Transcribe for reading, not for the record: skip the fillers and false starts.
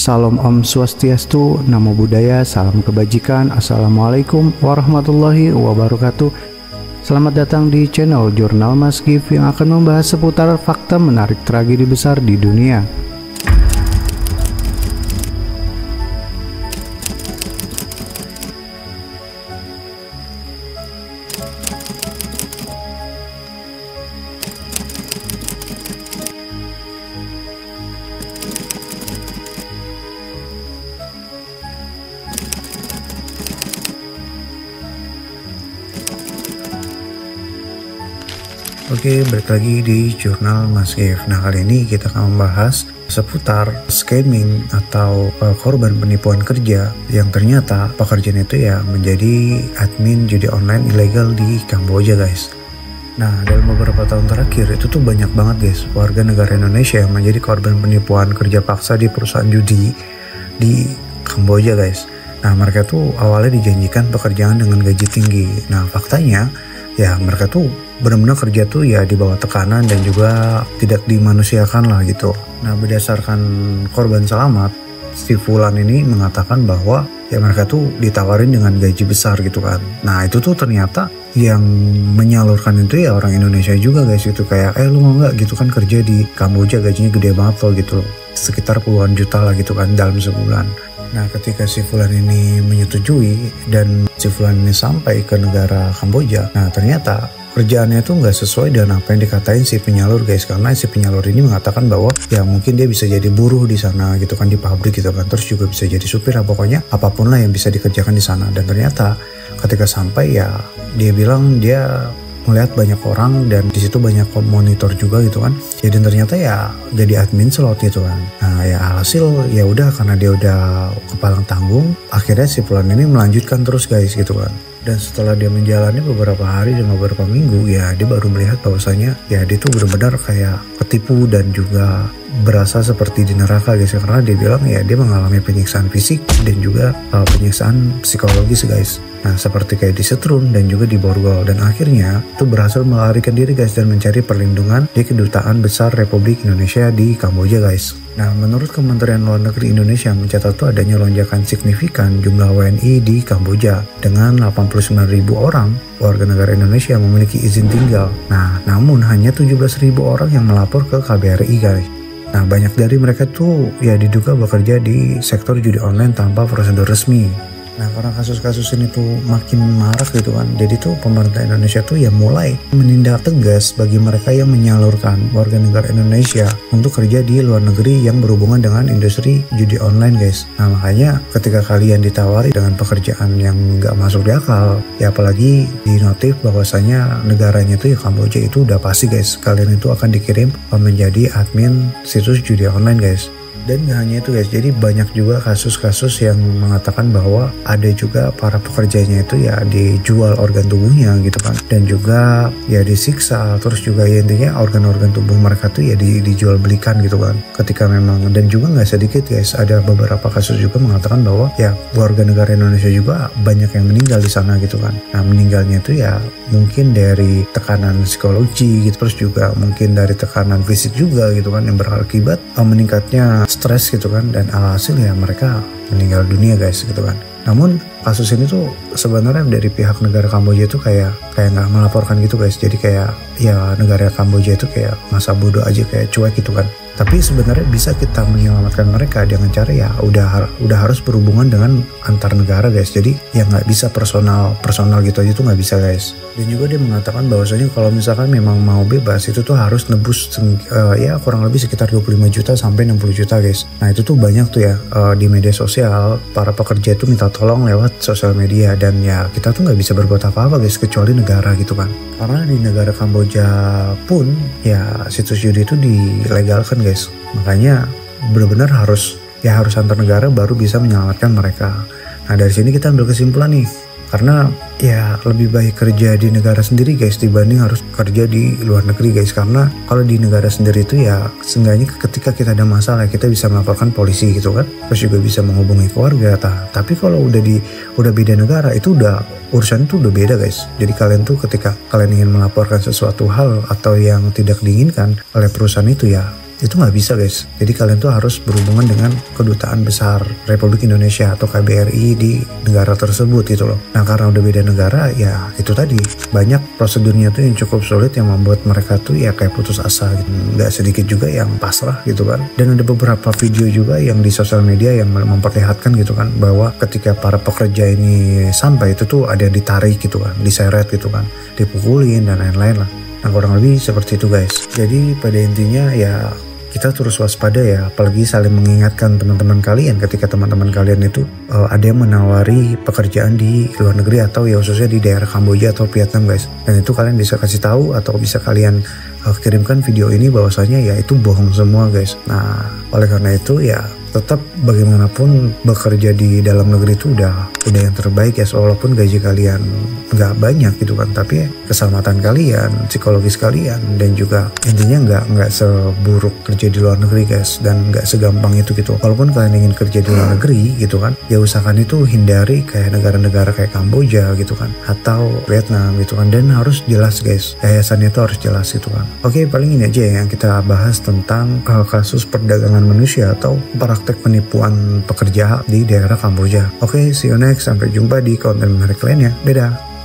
Salam Om Swastiastu, Namo Buddhaya, salam kebajikan. Assalamualaikum warahmatullahi wabarakatuh. Selamat datang di channel Jurnal Mas Giv yang akan membahas seputar fakta menarik tragedi besar di dunia. Oke, balik lagi di Jurnal Mas Giv. Nah, kali ini kita akan membahas seputar scamming atau korban penipuan kerja yang ternyata pekerjaan itu ya menjadi admin judi online ilegal di Kamboja, guys. Nah, dalam beberapa tahun terakhir itu tuh banyak banget, guys, warga negara Indonesia yang menjadi korban penipuan kerja paksa di perusahaan judi di Kamboja, guys. Nah, mereka tuh awalnya dijanjikan pekerjaan dengan gaji tinggi. Nah, faktanya ya mereka tuh benar-benar kerja tuh ya di bawah tekanan dan juga tidak dimanusiakan lah gitu. Nah, berdasarkan korban selamat, si Fulan ini mengatakan bahwa ya mereka tuh ditawarin dengan gaji besar gitu kan. Nah, itu tuh ternyata yang menyalurkan itu ya orang Indonesia juga, guys. Itu kayak lu mau nggak gitu kan kerja di Kamboja, gajinya gede banget loh gitu, sekitar puluhan juta lah gitu kan dalam sebulan. Nah, ketika si Fulan ini menyetujui dan si Fulan ini sampai ke negara Kamboja, nah ternyata kerjaannya itu nggak sesuai dengan apa yang dikatain si penyalur, guys. Karena si penyalur ini mengatakan bahwa ya mungkin dia bisa jadi buruh di sana gitu kan, di pabrik gitu kan, terus juga bisa jadi supir lah, pokoknya apapun lah yang bisa dikerjakan di sana. Dan ternyata ketika sampai ya dia bilang dia melihat banyak orang dan di situ banyak monitor juga gitu kan. Jadi ternyata ya jadi admin slot gitu kan. Nah, ya alhasil ya udah karena dia udah kepalang tanggung, akhirnya si Fulan ini melanjutkan terus, guys, gitu kan. Dan setelah dia menjalani beberapa hari dan beberapa minggu, ya dia baru melihat bahwasanya ya dia tuh benar-benar kayak ketipu dan juga berasa seperti di neraka, guys. Karena dia bilang ya dia mengalami penyiksaan fisik dan juga penyiksaan psikologis, guys. Nah, seperti kayak disetrum dan juga diborgol. Dan akhirnya tuh berhasil melarikan diri, guys, dan mencari perlindungan di Kedutaan Besar Republik Indonesia di Kamboja, guys. Nah, menurut Kementerian Luar Negeri Indonesia mencatat tuh adanya lonjakan signifikan jumlah WNI di Kamboja dengan 89.000 orang warga negara Indonesia yang memiliki izin tinggal. Nah, namun hanya 17.000 orang yang melapor ke KBRI, guys. Nah, banyak dari mereka tuh ya diduga bekerja di sektor judi online tanpa prosedur resmi. Nah, karena kasus-kasus ini tuh makin marak gitu kan, jadi tuh pemerintah Indonesia tuh ya mulai menindak tegas bagi mereka yang menyalurkan warga negara Indonesia untuk kerja di luar negeri yang berhubungan dengan industri judi online, guys. Nah, makanya ketika kalian ditawari dengan pekerjaan yang nggak masuk di akal, ya apalagi di notif bahwasanya negaranya tuh ya Kamboja, itu udah pasti, guys, kalian itu akan dikirim menjadi admin situs judi online, guys. Dan gak hanya itu, guys, jadi banyak juga kasus-kasus yang mengatakan bahwa ada juga para pekerjanya itu ya dijual organ tubuhnya gitu kan, dan juga ya disiksa, terus juga ya intinya organ-organ tubuh mereka tuh ya dijual belikan gitu kan. Ketika memang, dan juga gak sedikit, guys, ada beberapa kasus juga mengatakan bahwa ya warga negara Indonesia juga banyak yang meninggal di sana gitu kan. Nah, meninggalnya itu ya mungkin dari tekanan psikologi gitu, terus juga mungkin dari tekanan fisik juga gitu kan, yang berakibat meningkatnya stres gitu kan, dan alhasil ya mereka meninggal dunia, guys, gitu kan. Namun kasus ini tuh sebenarnya dari pihak negara Kamboja itu kayak nggak melaporkan gitu, guys. Jadi kayak ya negara Kamboja itu kayak masa bodoh aja, kayak cuek gitu kan. Tapi sebenarnya bisa kita menyelamatkan mereka dengan cara ya udah harus berhubungan dengan antar negara, guys. Jadi ya nggak bisa personal gitu aja tuh nggak bisa, guys. Dan juga dia mengatakan bahwasanya kalau misalkan memang mau bebas itu tuh harus nebus ya kurang lebih sekitar 25 juta sampai 60 juta, guys. Nah, itu tuh banyak tuh ya di media sosial para pekerja itu minta tolong lewat sosial media, dan ya kita tuh nggak bisa berbuat apa-apa, guys, kecuali negara gitu kan. Karena di negara Kamboja pun ya situs judi itu dilegalkan, guys. Makanya benar-benar harus antar negara baru bisa menyelamatkan mereka. Nah, dari sini kita ambil kesimpulan nih, karena ya lebih baik kerja di negara sendiri, guys, dibanding harus kerja di luar negeri, guys. Karena kalau di negara sendiri itu ya seenggaknya ketika kita ada masalah kita bisa melaporkan polisi gitu kan, terus juga bisa menghubungi keluarga. Tapi kalau udah beda negara itu urusan itu udah beda, guys. Jadi kalian tuh ketika kalian ingin melaporkan sesuatu hal atau yang tidak diinginkan oleh perusahaan itu, ya Itu nggak bisa guys. Jadi kalian tuh harus berhubungan dengan Kedutaan Besar Republik Indonesia atau KBRI di negara tersebut gitu loh. Nah karena udah beda negara ya itu tadi, banyak prosedurnya tuh yang cukup sulit yang membuat mereka tuh ya kayak putus asa gitu. Nggak sedikit juga yang pasrah gitu kan. Dan ada beberapa video juga yang di sosial media yang memperlihatkan gitu kan, bahwa ketika para pekerja ini sampai itu tuh ada yang ditarik gitu kan, diseret gitu kan, dipukulin dan lain-lain lah. Nah kurang lebih seperti itu guys. Jadi pada intinya ya kita terus waspada ya, apalagi saling mengingatkan teman-teman kalian ketika teman-teman kalian itu ada yang menawari pekerjaan di luar negeri atau ya khususnya di daerah Kamboja atau Vietnam guys. Dan itu kalian bisa kasih tahu atau bisa kalian kirimkan video ini bahwasanya ya itu bohong semua guys. Nah oleh karena itu ya tetap bagaimanapun bekerja di dalam negeri itu udah yang terbaik ya, walaupun gaji kalian nggak banyak gitu kan, tapi keselamatan kalian, psikologis kalian, dan juga intinya nggak seburuk kerja di luar negeri guys, dan nggak segampang itu gitu. Walaupun kalian ingin kerja di luar negeri gitu kan, ya usahakan itu hindari kayak negara-negara kayak Kamboja gitu kan, atau Vietnam gitu kan, dan harus jelas guys, yayasannya itu harus jelas gitu kan. Oke, paling ini aja yang kita bahas tentang kasus perdagangan manusia atau praktek penipuan pekerja di daerah Kamboja. Oke, see you next. Sampai jumpa di konten menarik lainnya. Dadah.